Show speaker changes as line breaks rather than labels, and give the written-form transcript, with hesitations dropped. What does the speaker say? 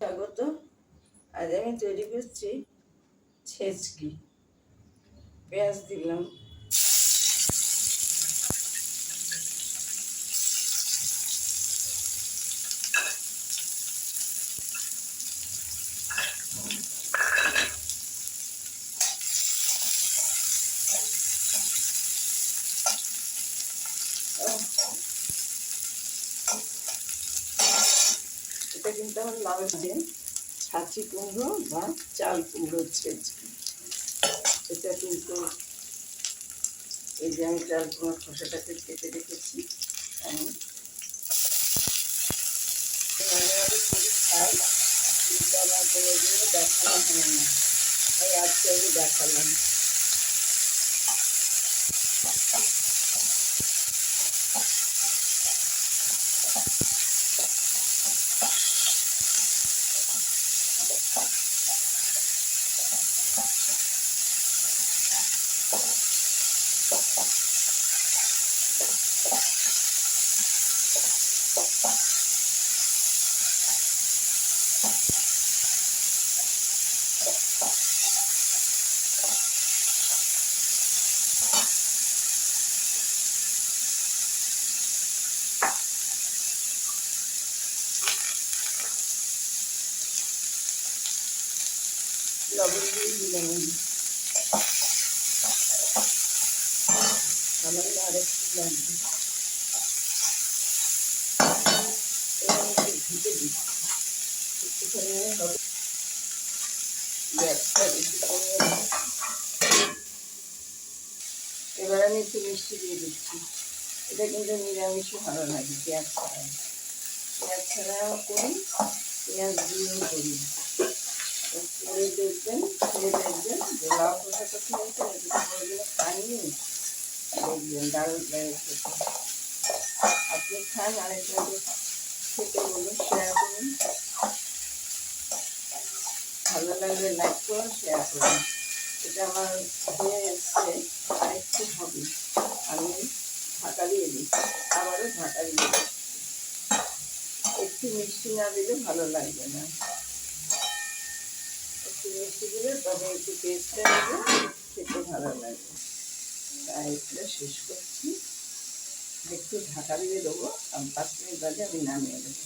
স্বাগত। আজ আমি তৈরি করছি ছেচকি। পেঁয়াজ দিলাম, এটা কিন্তু আমার লাউ দিয়ে ছাঁচি কুমড়ো বা চাল কুমড়োর ছেচকি। এটা কিন্তু এই যে আমি চাল কুমড়োর খোসাটাকে কেটে রেখেছি, আমি খাই, কিন্তু আমার কোনোদিনও দেখানো হয় না, তাই আজকে আমি দেখালাম। লবণ দিয়ে দিলাম, সামান্য আরেকটু লাগবে, এবার একটু ঢুকে দিচ্ছি, একটুখানি হবে। গ্যাসটা একটু কমিয়ে দিই। এবার আমি একটু মিষ্টি দিয়ে দিচ্ছি। এটা কিন্তু নিরামিষও ভালো লাগে, পেঁয়াজ ছাড়া। পেঁয়াজ ছাড়াও করি, পেঁয়াজ দিয়েও করি। করে দেখবেন, খেয়ে দেখবেন যে লাউ খোসাটা খেয়েছেন, একটু করে খাইনি, দেখবেন দারুণ লাগে খেতে। আপনি খান, আরেকজনকে খেতে বলুন, শেয়ার করুন। ভালো লাগলে লাইক করুন, শেয়ার করুন। এটা আমার হয়ে এসছে, আরেকটু হবে, আমি ঢাকা দিয়ে দিচ্ছি, আবারও ঢাকা দিয়ে দিচ্ছি। একটু মিষ্টি না দিলে ভালো লাগবে না, একটু মিষ্টি দিলে তবে একটু টেস্টটা দেবে, খেতে ভালো লাগবে। তাই এটা শেষ করছি, একটু ঢাকা দিয়ে দেবো, 5 মিনিট বাদে আমি নামিয়ে দেবো।